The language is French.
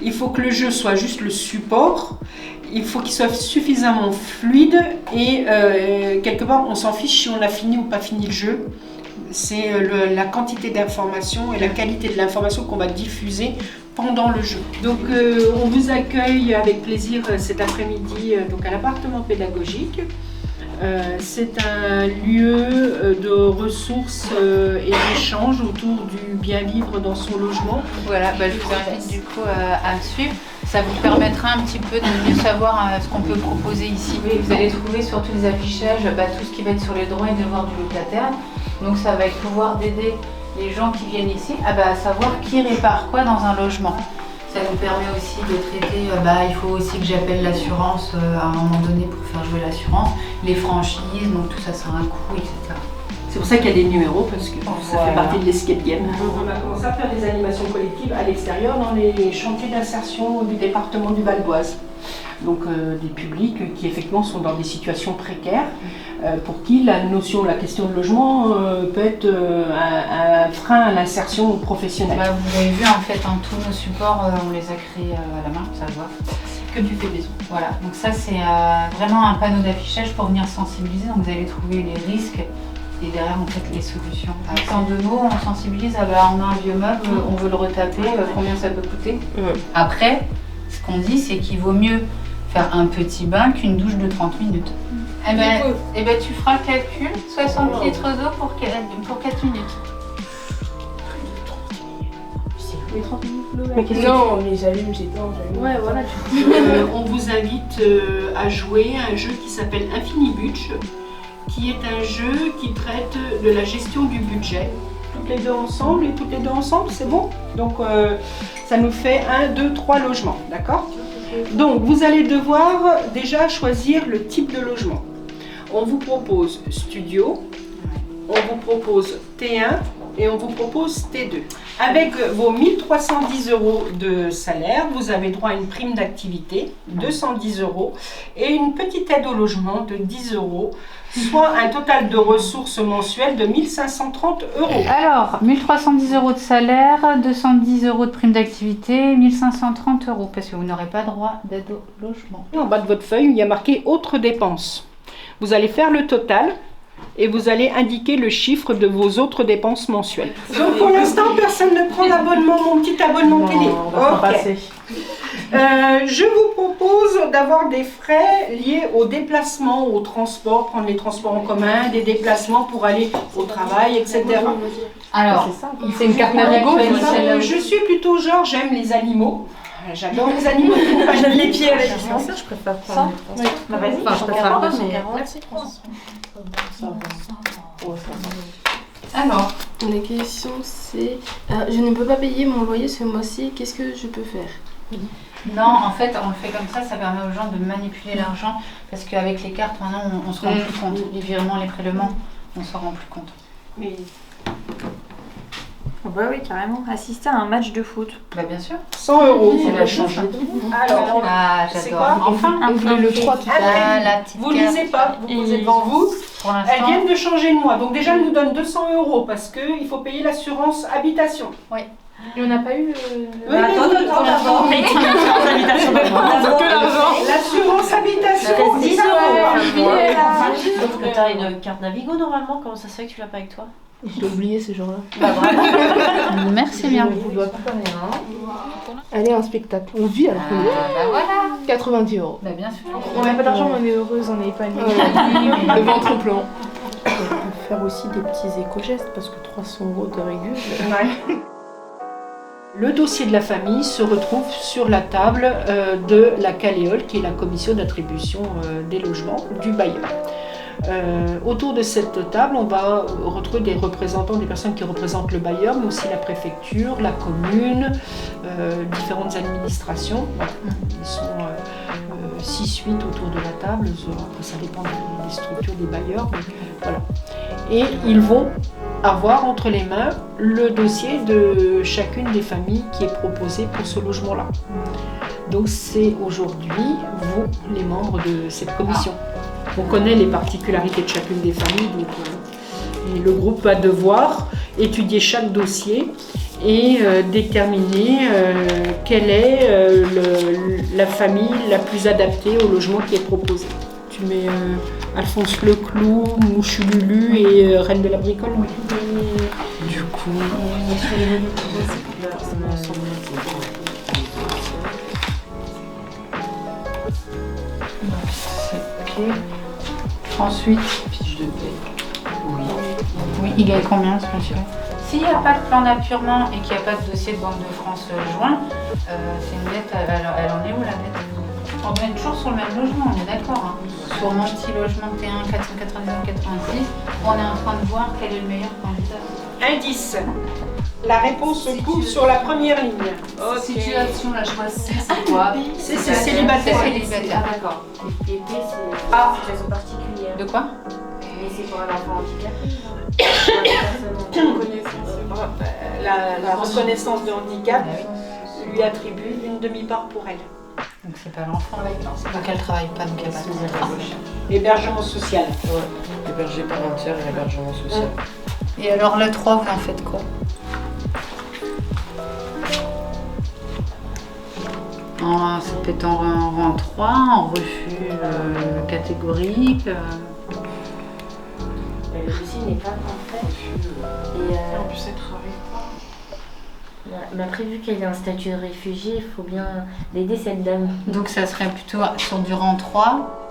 il faut que le jeu soit juste le support, il faut qu'il soit suffisamment fluide et quelque part on s'en fiche si on a fini ou pas fini le jeu. C'est la quantité d'informations et la qualité de l'information qu'on va diffuser pendant le jeu. Donc on vous accueille avec plaisir cet après-midi donc à l'appartement pédagogique. C'est un lieu de ressources et d'échanges autour du bien vivre dans son logement. Voilà, je vous invite du coup à me suivre. Ça vous permettra un petit peu de mieux savoir ce qu'on peut proposer ici. Vous allez trouver sur tous les affichages tout ce qui va être sur les droits et devoirs du locataire. Donc ça va être pouvoir d'aider les gens qui viennent ici à savoir qui répare quoi dans un logement. Ça nous permet aussi de traiter, il faut aussi que j'appelle l'assurance à un moment donné pour faire jouer l'assurance, les franchises, donc tout ça a un coût, etc. C'est pour ça qu'il y a des numéros, parce que ça fait partie de l'escape game. On a commencé à faire des animations collectives à l'extérieur dans les chantiers d'insertion du département du Val d'Oise. Donc des publics qui effectivement sont dans des situations précaires, pour qui la question de logement peut être un frein à l'insertion professionnelle. Vous avez vu en fait, tous nos supports, on les a créés à la main, ça se voit. Que du fait maison. Voilà, donc ça c'est vraiment un panneau d'affichage pour venir sensibiliser, donc vous allez trouver les risques et derrière en fait les solutions. Tant de mots, on sensibilise, on a un vieux meuble, on veut le retaper, combien ça peut coûter. Après, ce qu'on dit c'est qu'il vaut mieux faire un petit bain qu'une douche de 30 minutes. Tu feras le calcul, 60 litres d'eau pour 4 minutes. Les 30 minutes l'eau. Non, mais j'allume, j'éteins, j'allume. Ouais, voilà. On vous invite à jouer à un jeu qui s'appelle Infinibudge, qui est un jeu qui traite de la gestion du budget. Toutes les deux ensemble, c'est bon? Donc ça nous fait 1, 2, 3 logements, d'accord? Donc vous allez devoir déjà choisir le type de logement. On vous propose studio, on vous propose T1 et on vous propose T2. Avec vos 1310 € de salaire, vous avez droit à une prime d'activité, 210 € et une petite aide au logement de 10 €, soit un total de ressources mensuelles de 1530 €. Alors, 1310 € de salaire, 210 € de prime d'activité, 1530 €, parce que vous n'aurez pas droit d'aide au logement. En bas de votre feuille, il y a marqué « Autres dépenses ». Vous allez faire le total et vous allez indiquer le chiffre de vos autres dépenses mensuelles. Donc pour l'instant, personne ne prend l'abonnement, mon petit abonnement télé. Passer. Je vous propose d'avoir des frais liés au déplacement, au transport, prendre les transports en commun, des déplacements pour aller au travail, etc. Alors, C'est une carte Navigo, Je suis plutôt genre, j'aime les animaux. J'adore les animaux. J'aime les pieds avec ça, je préfère pas. ça. Bah vas-y, Enfin, je préfère pas, alors, La question c'est, je ne peux pas payer mon loyer ce mois-ci, qu'est-ce que je peux faire? non, en fait, on le fait comme ça permet aux gens de manipuler l'argent, parce qu'avec les cartes, maintenant, on se rend plus compte. Les virements, les prélèvements, on s'en rend plus compte. Mais Bah oui, carrément. Assister à un match de foot. Bah bien sûr. 100 €. C'est la chance. Alors, J'adore. c'est quoi? Enfin, Vous voulez le 3 tout à l'heure. la petite vous carte. lisez pas, vous posez devant vous. Pour Elles l'instant. viennent de changer de mois, donc déjà elles nous donnent 200 € parce qu'il faut payer l'assurance habitation. Et on n'a pas eu Oui, Attends. l'assurance habitation, 10 €. Sauf que t'as une carte Navigo normalement, comment ça se fait que tu l'as pas avec toi? Je l'ai oublié ce jour-là. Merci bien. Je ne dois pas rien. Allez, un spectacle. On vit alors qu'on Bah voilà. 90 €. Bah bien sûr. On n'a pas d'argent, mais on est heureuse, on est épanouie. Le ventre plein. On peut faire aussi des petits éco-gestes parce que 300 € de régule. Le dossier de la famille se retrouve sur la table de la Caléole, qui est la commission d'attribution des logements du bailleur. Autour de cette table, on va retrouver des représentants, des personnes qui représentent le bailleur, mais aussi la préfecture, la commune, différentes administrations. Ils sont 6-8 autour de la table, après ça dépend des structures des bailleurs. Mais voilà. Et ils vont avoir entre les mains le dossier de chacune des familles qui est proposée pour ce logement-là. Donc c'est aujourd'hui, vous, les membres de cette commission. On connaît les particularités de chacune des familles, donc et le groupe va devoir étudier chaque dossier et déterminer quelle est la famille la plus adaptée au logement qui est proposé. Tu mets Alphonse Leclou, Mouchou Lulu et Reine de la Bricole. Du coup, ok. Ensuite, Fiche de paie. oui, il gagne combien ce monsieur? S'il n'y a pas de plan d'appurement et qu'il n'y a pas de dossier de Banque de France joint, c'est une dette, elle en est où la dette? On est toujours sur le même logement, on est d'accord. Hein. Sur mon petit logement T1 499,86, on est en train de voir quel est le meilleur candidat. indice. La réponse se trouve sur la première ligne. Situation, la choix C, c'est quoi? C'est célibataire. C'est célibataire. Ah d'accord. Et P, c'est Ah. situation particulière. De quoi? Mais c'est pour un enfant handicapé. La reconnaissance de handicap Ah lui attribue une demi-part pour elle. Donc c'est pas l'enfant, donc elle travaille pas, donc elle va se contrat. L'hébergement social. Ouais, hébergé par un tiers et hébergement social. Et alors le 3, vous en faites quoi? Ça peut être en rang 3, en refus catégorique. Le dossier n'est pas parfait. Et En plus, elle travaille pas. on a prévu qu'elle ait un statut de réfugié, il faut bien l'aider cette dame. Donc ça serait plutôt sur du rang 3